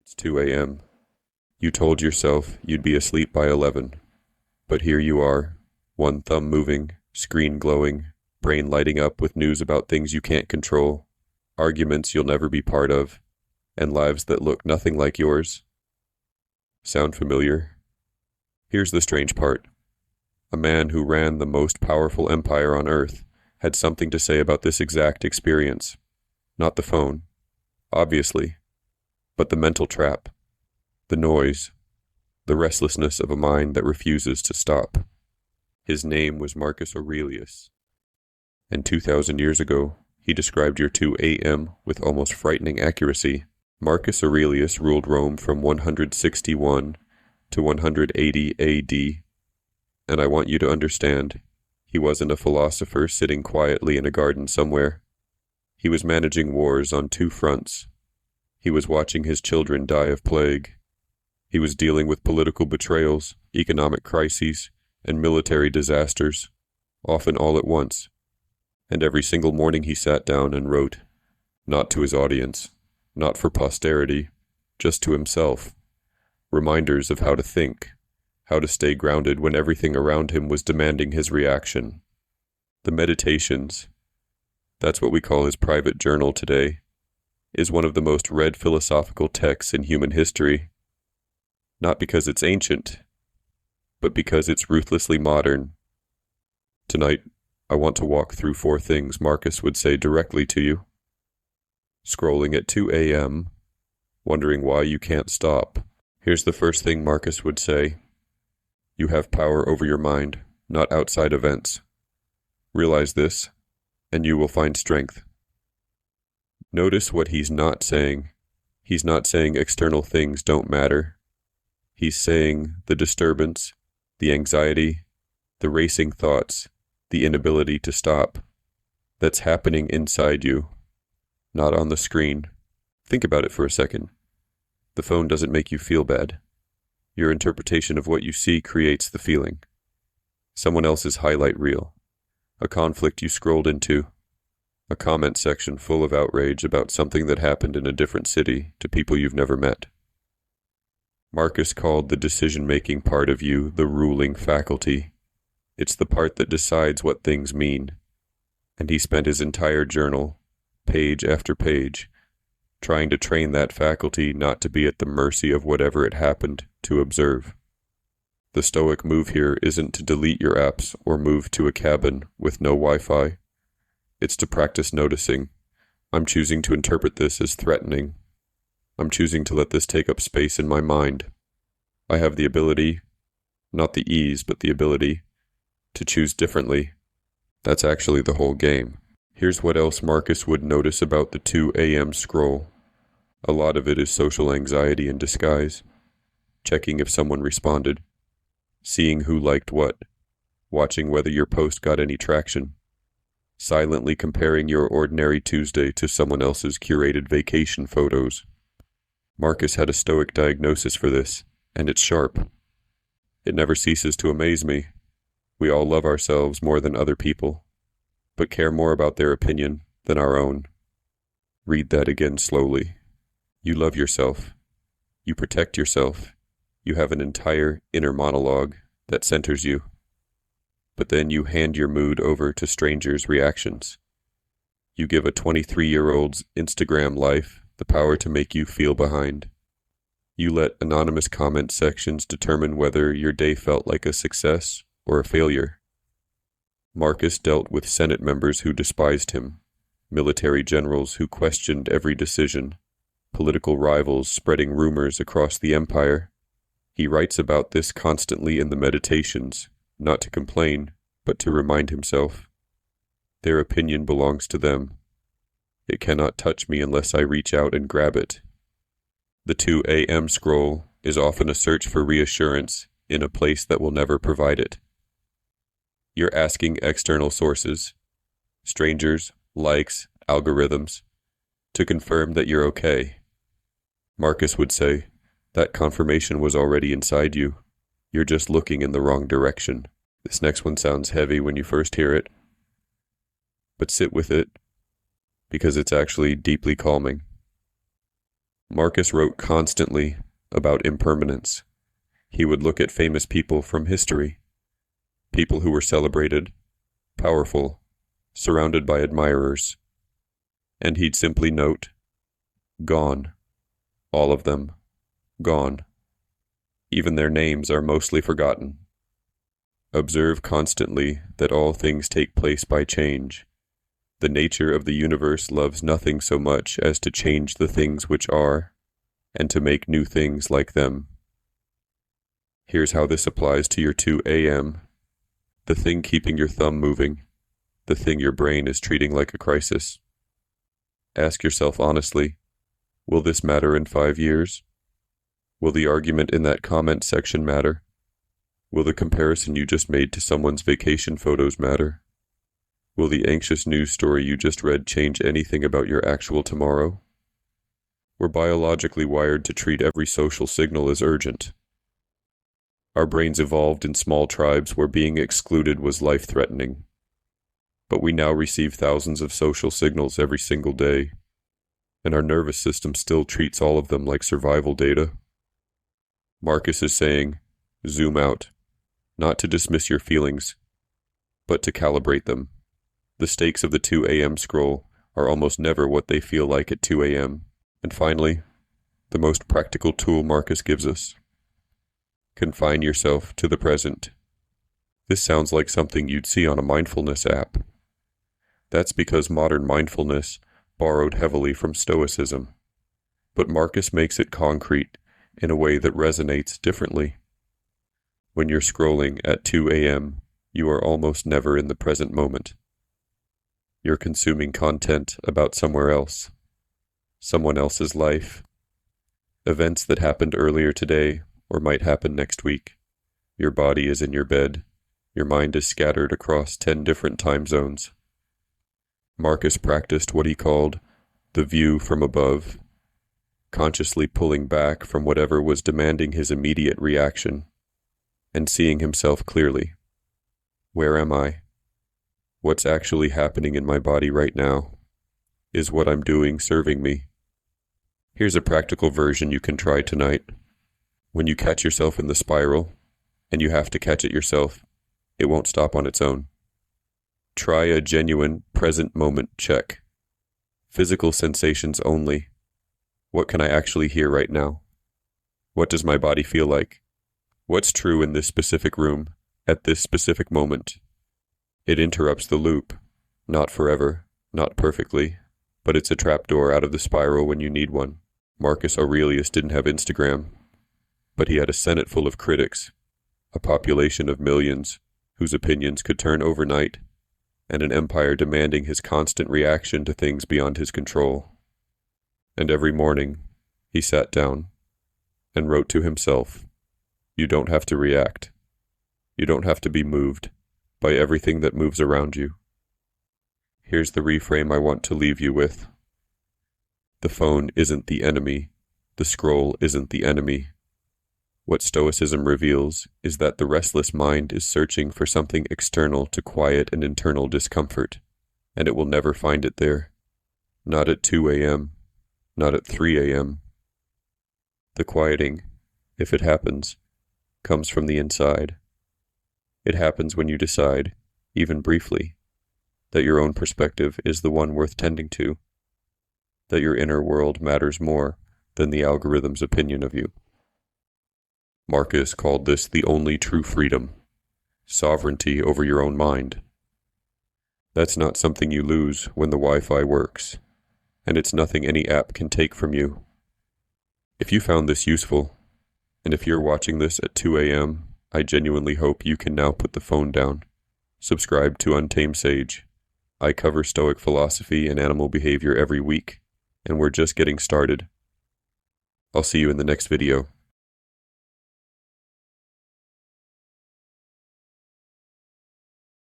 It's 2 a.m. You told yourself you'd be asleep by 11, but here you are, one thumb moving, screen glowing, brain lighting up with news about things you can't control, arguments you'll never be part of, and lives that look nothing like yours. Sound familiar? Here's the strange part. A man who ran the most powerful empire on Earth had something to say about this exact experience. Not the phone, obviously, but the mental trap, the noise, the restlessness of a mind that refuses to stop. His name was Marcus Aurelius, and 2,000 years ago, he described your 2 a.m. with almost frightening accuracy. Marcus Aurelius ruled Rome from 161 to 180 AD, and I want you to understand, he wasn't a philosopher sitting quietly in a garden somewhere. He was managing wars on 2 fronts. He was watching his children die of plague. He was dealing with political betrayals, economic crises, and military disasters, often all at once. And every single morning he sat down and wrote, not to his audience, not for posterity, just to himself, reminders of how to think, how to stay grounded when everything around him was demanding his reaction. The Meditations, that's what we call his private journal today, is one of the most read philosophical texts in human history. Not because it's ancient, but because it's ruthlessly modern. Tonight, I want to walk through 4 things Marcus would say directly to you. Scrolling at 2 a.m., wondering why you can't stop. Here's the first thing Marcus would say. You have power over your mind, not outside events. Realize this, and you will find strength. Notice what he's not saying. He's not saying external things don't matter. He's saying the disturbance, the anxiety, the racing thoughts, the inability to stop. That's happening inside you, not on the screen. Think about it for a second. The phone doesn't make you feel bad. Your interpretation of what you see creates the feeling. Someone else's highlight reel, a conflict you scrolled into, a comment section full of outrage about something that happened in a different city to people you've never met. Marcus called the decision-making part of you the ruling faculty. It's the part that decides what things mean. And he spent his entire journal, page after page, trying to train that faculty not to be at the mercy of whatever it happened to observe. The stoic move here isn't to delete your apps or move to a cabin with no Wi-Fi. It's to practice noticing. I'm choosing to interpret this as threatening. I'm choosing to let this take up space in my mind. I have the ability, not the ease, but the ability, to choose differently. That's actually the whole game. Here's what else Marcus would notice about the 2 a.m. scroll. A lot of it is social anxiety in disguise. Checking if someone responded. Seeing who liked what. Watching whether your post got any traction. Silently comparing your ordinary Tuesday to someone else's curated vacation photos. Marcus had a stoic diagnosis for this, and it's sharp. It never ceases to amaze me. We all love ourselves more than other people, but care more about their opinion than our own. Read that again slowly. You love yourself. You protect yourself. You have an entire inner monologue that centers you. But then you hand your mood over to strangers' reactions. You give a 23-year-old's Instagram life the power to make you feel behind. You let anonymous comment sections determine whether your day felt like a success or a failure. Marcus dealt with Senate members who despised him, military generals who questioned every decision, political rivals spreading rumors across the empire. He writes about this constantly in the Meditations, not to complain, but to remind himself. Their opinion belongs to them. It cannot touch me unless I reach out and grab it. The 2 a.m. scroll is often a search for reassurance in a place that will never provide it. You're asking external sources, strangers, likes, algorithms, to confirm that you're okay. Marcus would say, that confirmation was already inside you. You're just looking in the wrong direction. This next one sounds heavy when you first hear it, but sit with it, because it's actually deeply calming. Marcus wrote constantly about impermanence. He would look at famous people from history, people who were celebrated, powerful, surrounded by admirers, and he'd simply note, gone, all of them, gone. Even their names are mostly forgotten. Observe constantly that all things take place by change. The nature of the universe loves nothing so much as to change the things which are, and to make new things like them. Here's how this applies to your 2 a.m., the thing keeping your thumb moving, the thing your brain is treating like a crisis. Ask yourself honestly, will this matter in 5 years? Will the argument in that comment section matter? Will the comparison you just made to someone's vacation photos matter? Will the anxious news story you just read change anything about your actual tomorrow? We're biologically wired to treat every social signal as urgent. Our brains evolved in small tribes where being excluded was life-threatening. But we now receive thousands of social signals every single day, and our nervous system still treats all of them like survival data. Marcus is saying, zoom out, not to dismiss your feelings, but to calibrate them. The stakes of the 2 a.m. scroll are almost never what they feel like at 2 a.m. And finally, the most practical tool Marcus gives us. Confine yourself to the present. This sounds like something you'd see on a mindfulness app. That's because modern mindfulness borrowed heavily from Stoicism. But Marcus makes it concrete in a way that resonates differently. When you're scrolling at 2 a.m., you are almost never in the present moment. You're consuming content about somewhere else, someone else's life, events that happened earlier today or might happen next week. Your body is in your bed. Your mind is scattered across 10 different time zones. Marcus practiced what he called the view from above, consciously pulling back from whatever was demanding his immediate reaction and seeing himself clearly. Where am I? What's actually happening in my body right now? Is what I'm doing serving me? Here's a practical version you can try tonight. When you catch yourself in the spiral, and you have to catch it yourself, it won't stop on its own. Try a genuine present moment check. Physical sensations only. What can I actually hear right now? What does my body feel like? What's true in this specific room, at this specific moment? It interrupts the loop. Not forever, not perfectly, but it's a trapdoor out of the spiral when you need one. Marcus Aurelius didn't have Instagram, but he had a senate full of critics, a population of millions whose opinions could turn overnight, and an empire demanding his constant reaction to things beyond his control. And every morning, he sat down and wrote to himself, "You don't have to react. You don't have to be moved by everything that moves around you." Here's the reframe I want to leave you with. The phone isn't the enemy. The scroll isn't the enemy. What Stoicism reveals is that the restless mind is searching for something external to quiet an internal discomfort, and it will never find it there. Not at 2 a.m., not at 3 a.m. The quieting, if it happens, comes from the inside. It happens when you decide, even briefly, that your own perspective is the one worth tending to, that your inner world matters more than the algorithm's opinion of you. Marcus called this the only true freedom, sovereignty over your own mind. That's not something you lose when the Wi-Fi works, and it's nothing any app can take from you. If you found this useful, and if you're watching this at 2 a.m., I genuinely hope you can now put the phone down. Subscribe to Untamed Sage. I cover Stoic philosophy and animal behavior every week, and we're just getting started. I'll see you in the next video.